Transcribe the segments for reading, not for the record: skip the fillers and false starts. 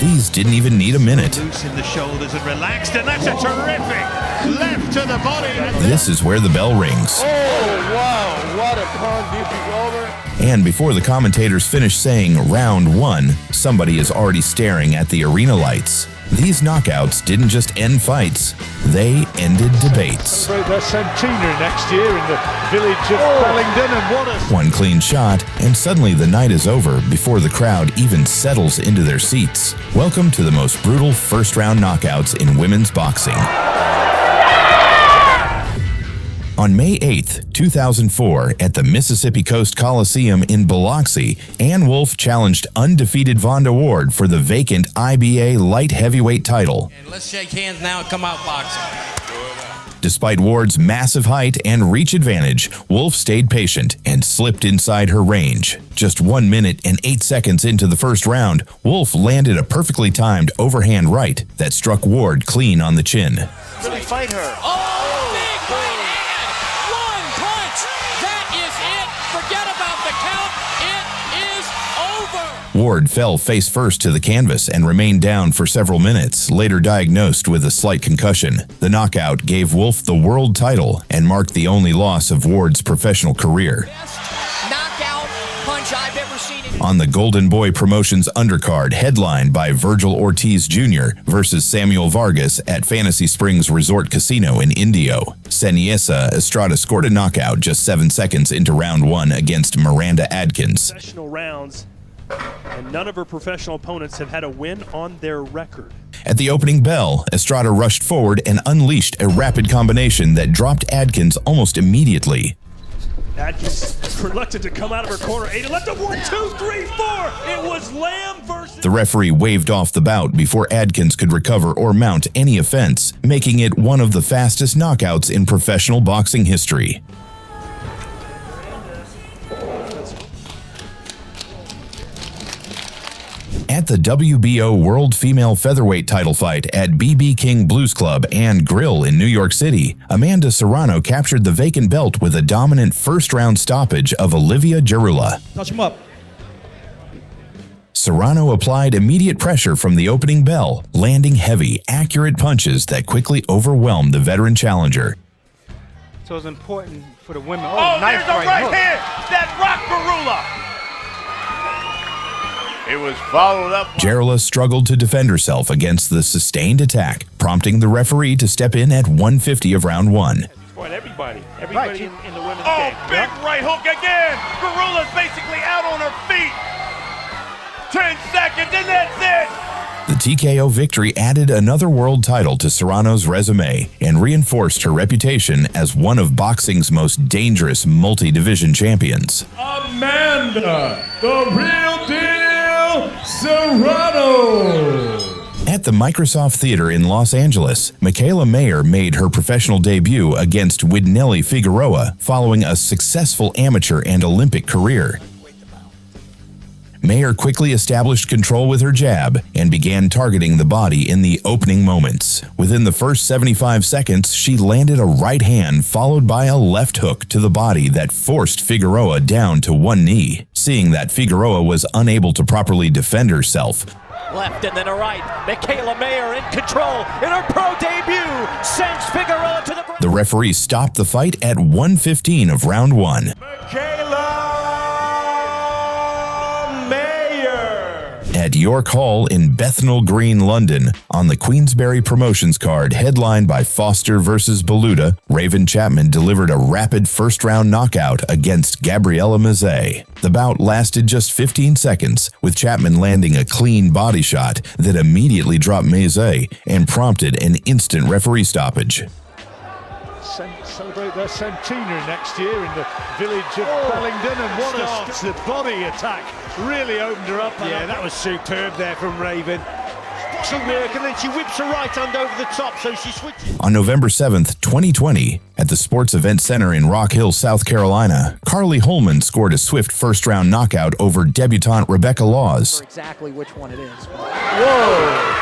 These didn't even need a minute. Loose in the shoulders and relaxed, and that's a terrific left to the body. This is where the bell rings. Oh, wow, what a convincing over. And before the commentators finish saying round one, somebody is already staring at the arena lights. These knockouts didn't just end fights, they ended debates. Celebrate their centenary next year in the village of Bellingdon, and what a... One clean shot, and suddenly the night is over before the crowd even settles into their seats. Welcome to the most brutal first-round knockouts in women's boxing. On May 8th, 2004, at the Mississippi Coast Coliseum in Biloxi, Ann Wolfe challenged undefeated Vonda Ward for the vacant IBA light heavyweight title. And let's shake hands now and come out boxing. Despite Ward's massive height and reach advantage, Wolfe stayed patient and slipped inside her range. Just 1 minute and 8 seconds into the first round, Wolfe landed a perfectly timed overhand right that struck Ward clean on the chin. Really fight her. Oh, big right hand! One punch! That is it! Forget about the count. It is over! Ward fell face first to the canvas and remained down for several minutes, later diagnosed with a slight concussion. The knockout gave Wolfe the world title and marked the only loss of Ward's professional career. Best knockout punch I've ever seen. On the Golden Boy Promotions undercard, headlined by Virgil Ortiz Jr. versus Samuel Vargas at Fantasy Springs Resort Casino in Indio, Seniesa Estrada scored a knockout just 7 seconds into round one against Miranda Adkins. Professional rounds, and none of her professional opponents have had a win on their record. At the opening bell, Estrada rushed forward and unleashed a rapid combination that dropped Adkins almost immediately. Adkins reluctant to come out of her corner. 8 left of 1, 2, 3, 4. It was Lamb versus... The referee waved off the bout before Adkins could recover or mount any offense, making it one of the fastest knockouts in professional boxing history. At the WBO World Female Featherweight title fight at BoxingKing Blues Club and Grill in New York City, Amanda Serrano captured the vacant belt with a dominant first-round stoppage of Olivia Jarula. Touch him up. Serrano applied immediate pressure from the opening bell, landing heavy, accurate punches that quickly overwhelmed the veteran challenger. So it's important for the women. Oh, nice there's a right hook. hand that rocked Garula. It was followed up. Jarula struggled to defend herself against the sustained attack, prompting the referee to step in at 150 of round one. Everybody Right. in the women's Oh, game. big right hook again. Garula's basically out on her feet. 10 seconds and that's it. The TKO victory added another world title to Serrano's resume and reinforced her reputation as one of boxing's most dangerous multi-division champions. Amanda, the real deal, Serrano. At the Microsoft Theater in Los Angeles, Michaela Mayer made her professional debut against Widnelli Figueroa following a successful amateur and Olympic career. Mayer quickly established control with her jab and began targeting the body in the opening moments. Within the first 75 seconds, she landed a right hand followed by a left hook to the body that forced Figueroa down to one knee. Seeing that Figueroa was unable to properly defend herself, Left and then a right. Michaela Mayer in control in her pro debut. Sends Figueroa to the ground. the referee stopped the fight at 1:15 of round one. At York Hall in Bethnal Green, London, on the Queensberry Promotions card headlined by Foster versus Beluda, Raven Chapman delivered a rapid first-round knockout against Gabriela Mazet. The bout lasted just 15 seconds, with Chapman landing a clean body shot that immediately dropped Mazet and prompted an instant referee stoppage. Celebrate their centenary next year in the village of Bellingdon, and what a the body attack really opened her up. Yeah, that was superb there from Raven. Some work, and then she whips her right hand over the top, so she switches. On November 7th, 2020, at the Sports Event Center in Rock Hill, South Carolina, Carly Holman scored a swift first-round knockout over debutante Rebecca Laws. Exactly which one it is. Whoa!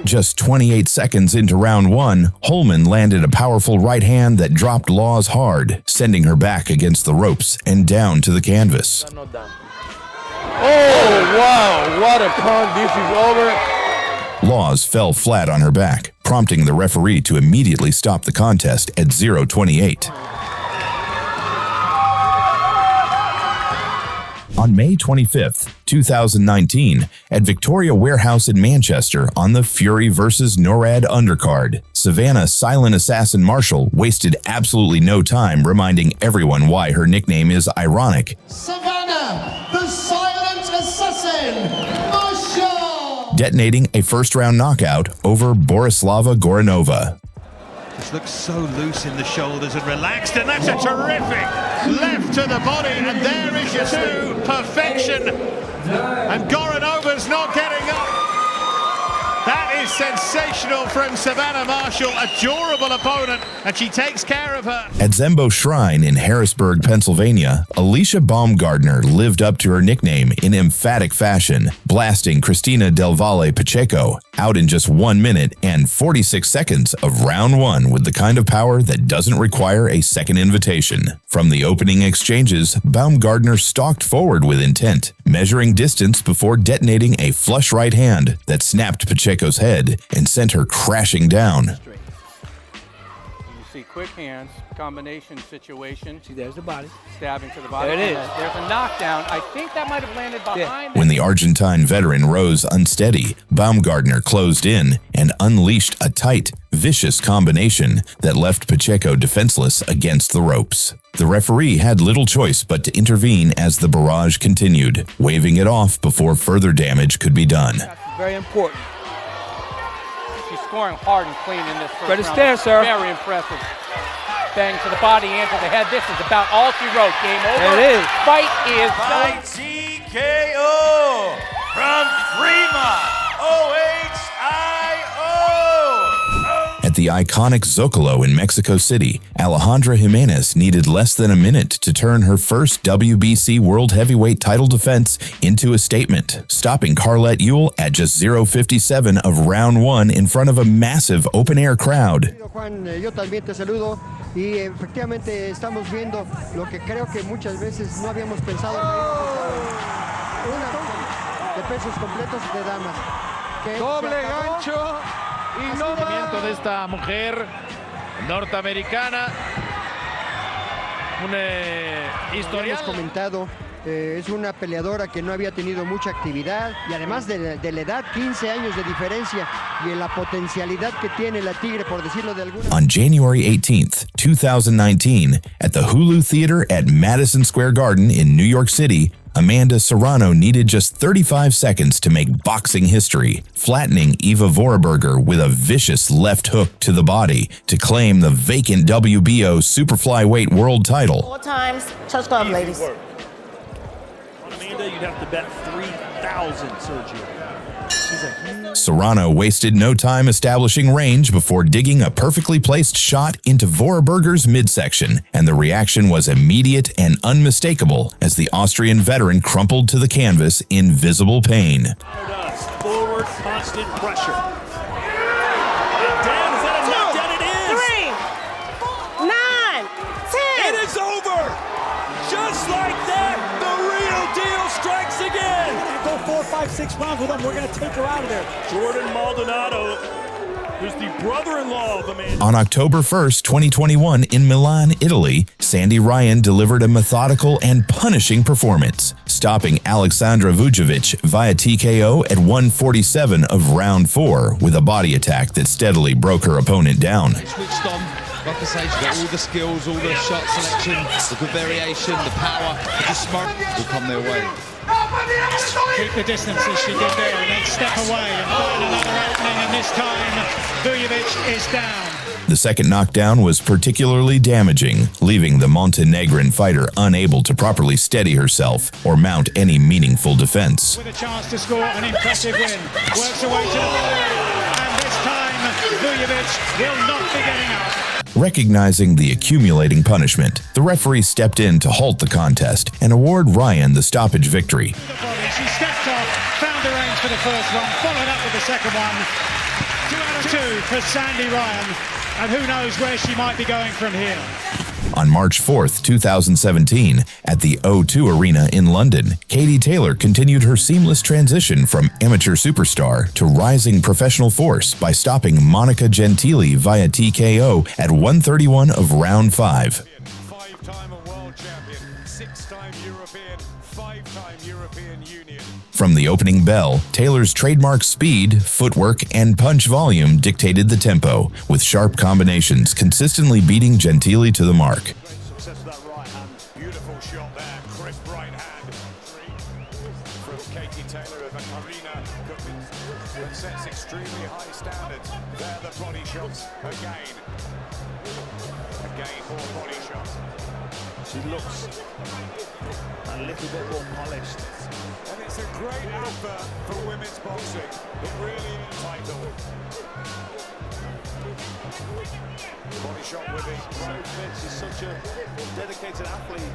Just 28 seconds into round one, Holman landed a powerful right hand that dropped Laws hard, sending her back against the ropes and down to the canvas. Oh, wow, What a con. This is over. Laws fell flat on her back, prompting the referee to immediately stop the contest at 0:28. On May 25th, 2019, at Victoria Warehouse in Manchester on the Fury vs. NORAD undercard, Savannah Silent Assassin Marshall wasted absolutely no time reminding everyone why her nickname is ironic. Savannah, the Silent Assassin Marshall! Detonating a first-round knockout over Borislava Goranova. Just looks so loose in the shoulders and relaxed, and that's a terrific left to the body, and there is your two, perfection. And Goranova's not getting up. That is sensational from Savannah Marshall, a durable opponent, and she takes care of her. At Zembo Shrine in Harrisburg, Pennsylvania, Alicia Baumgardner lived up to her nickname in emphatic fashion, blasting Cristina Del Valle Pacheco out in just 1 minute and 46 seconds of round one with the kind of power that doesn't require a second invitation. From the opening exchanges, Baumgardner stalked forward with intent, measuring distance before detonating a flush right hand that snapped Pacheco's head and sent her crashing down. You see quick hands, combination situation. See, there's the body. Stabbing to the body. There it is. There's a knockdown. I think that might have landed behind. When the Argentine veteran rose unsteady, Baumgardner closed in and unleashed a tight, vicious combination that left Pacheco defenseless against the ropes. The referee had little choice but to intervene as the barrage continued, waving it off before further damage could be done. That's very important. She's scoring hard and clean in this first Credit round. there, sir. Very impressive. Bang to the body and to the head. This is about all she wrote. Game over. There it is. Fight is done. TKO from Fremont, OHIO. At the iconic Zocalo in Mexico City, Alejandra Jimenez needed less than a minute to turn her first WBC World Heavyweight title defense into a statement, stopping Carlette Ewell at just 0:57 of round one in front of a massive open-air crowd. Juan, yo también te saludo y efectivamente estamos viendo lo que creo que muchas veces no habíamos pensado. Una de pesos completos de damas. Doble gancho y no movimiento de esta mujer norteamericana. Historial. Hemos comentado, es una peleadora que no había tenido mucha actividad y además de la edad, 15 años de diferencia y en la potencialidad que tiene la Tigre, por decirlo de alguna manera. On January 18th, 2019, at the Hulu Theater at Madison Square Garden in New York City, Amanda Serrano needed just 35 seconds to make boxing history, flattening Eva Vorarberger with a vicious left hook to the body to claim the vacant WBO superflyweight world title. 4 times, touch glove, ladies. On Amanda, you'd have to bet 3,000, Sergio. Serrano wasted no time establishing range before digging a perfectly placed shot into Vorarberger's midsection, and the reaction was immediate and unmistakable as the Austrian veteran crumpled to the canvas in visible pain. Forward, constant pressure. And down, is that a knockdown? It is! 3, 9, 10. It is over! Just like that, the real deal strikes again! Go 4, 5, 6 rounds with them. We're going to take her out of there. Jordan Maldonado, who's the brother-in-law of Amanda. On October 1st, 2021, in Milan, Italy, Sandy Ryan delivered a methodical and punishing performance, stopping Alexandra Vujovic via TKO at 1:47 of round 4 with a body attack that steadily broke her opponent down. Switched on. Like I say, she's got all the skills, all the shot selection, the good variation, the power, the smart will come their way. Keep the distance as she did there and then step away and find another opening, and this time Vujovic is down. The second knockdown was particularly damaging, leaving the Montenegrin fighter unable to properly steady herself or mount any meaningful defense. With a chance to score an impressive win. Works her way to the body, and this time Vujovic will not be getting up. Recognizing the accumulating punishment, the referee stepped in to halt the contest and award Ryan the stoppage victory. She stepped off, found the range for the first one, followed up with the second one. 2 out of 2 for Sandy Ryan, and who knows where she might be going from here. On March 4, 2017, at the O2 Arena in London, Katie Taylor continued her seamless transition from amateur superstar to rising professional force by stopping Monica Gentili via TKO at 1:31 of round 5. Five-time world champion, six-time European, five-time European Union. From the opening bell, Taylor's trademark speed, footwork, and punch volume dictated the tempo, with sharp combinations consistently beating Gentili to the mark. Great success with that right hand. Beautiful shot there. Crisp right hand. From Katie Taylor of Arena that sets extremely high standards. There the body shots again. Again, more body shots. She looks a little bit more polished. And it's a great advert for women's boxing. It really is title. Body shot with it. She's such a dedicated athlete.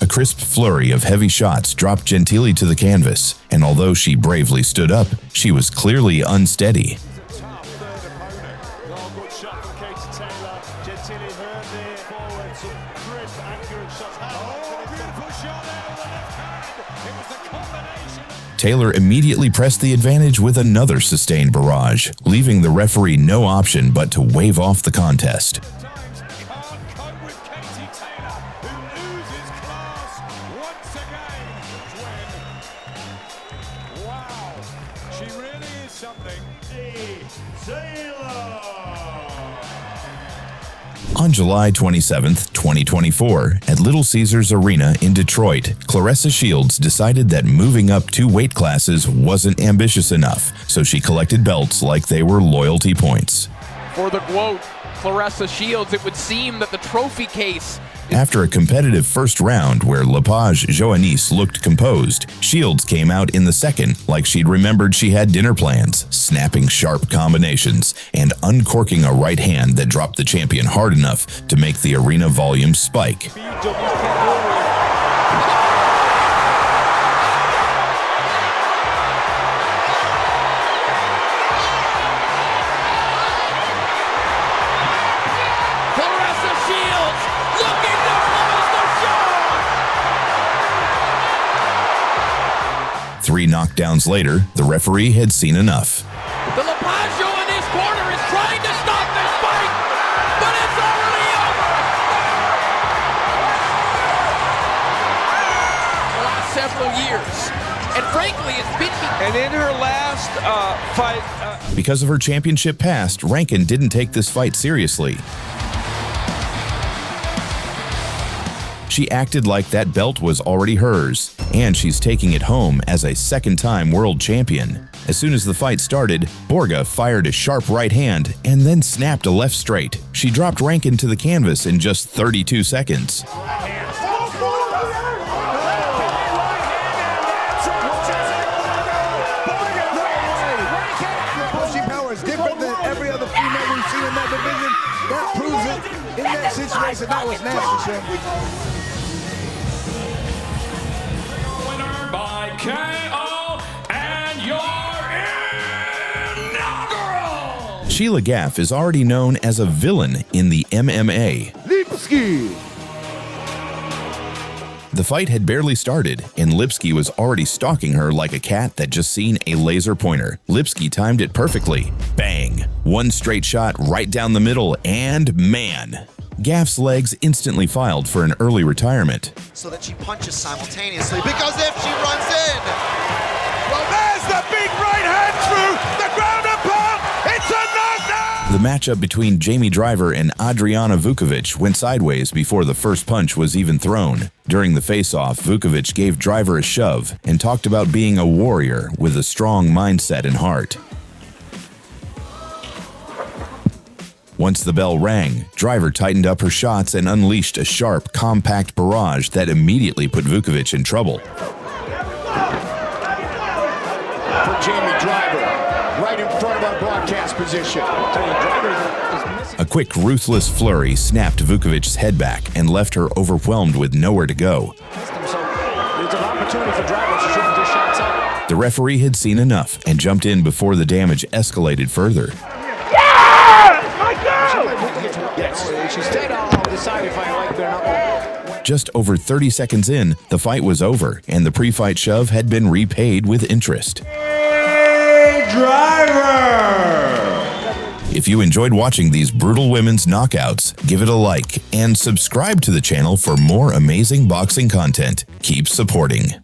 A crisp flurry of heavy shots dropped Gentili to the canvas, and although she bravely stood up, she was clearly unsteady. Taylor immediately pressed the advantage with another sustained barrage, leaving the referee no option but to wave off the contest. Wow, she really is something. On July 27, 2024, at Little Caesars Arena in Detroit, Claressa Shields decided that moving up 2 weight classes wasn't ambitious enough, so she collected belts like they were loyalty points. For the quote, Claressa Shields, it would seem that the trophy case. After a competitive first round where Lepage Joannis looked composed, Shields came out in the second like she'd remembered she had dinner plans, snapping sharp combinations and uncorking a right hand that dropped the champion hard enough to make the arena volume spike. Three knockdowns later, the referee had seen enough. The Lepage in his corner is trying to stop this fight, but it's already over. The last several years, and frankly, it's been. And in her last fight, because of her championship past, Rankin didn't take this fight seriously. She acted like that belt was already hers, and she's taking it home as a second-time world champion. As soon as the fight started, Borga fired a sharp right hand and then snapped a left straight. She dropped Rankin to the canvas in just 32 seconds. Pushing power is different than every other female we've seen in that division. That proves it. In that situation, that was nasty, Sean. By KO and your inaugural. Sheila Gaff is already known as a villain in the MMA. Lipski. The fight had barely started, and Lipski was already stalking her like a cat that just seen a laser pointer. Lipski timed it perfectly. Bang! One straight shot right down the middle, and man! Gaff's legs instantly filed for an early retirement. So that she punches simultaneously, because if she runs in... Well, there's the big right hand through the ground and pound. It's a knockdown! The matchup between Jamie Driver and Adriana Vukovic went sideways before the first punch was even thrown. During the face-off, Vukovic gave Driver a shove and talked about being a warrior with a strong mindset and heart. Once the bell rang, Driver tightened up her shots and unleashed a sharp, compact barrage that immediately put Vukovic in trouble. For Jamie Driver, right in front of our broadcast position. A quick, ruthless flurry snapped Vukovic's head back and left her overwhelmed with nowhere to go. So there's an opportunity for Driver to shoot his shots up. The referee had seen enough and jumped in before the damage escalated further. Yeah! Yes, she said, I'll decide if I like it or not. Just over 30 seconds in, the fight was over, and the pre-fight shove had been repaid with interest. If you enjoyed watching these brutal women's knockouts, give it a like and subscribe to the channel for more amazing boxing content. Keep supporting.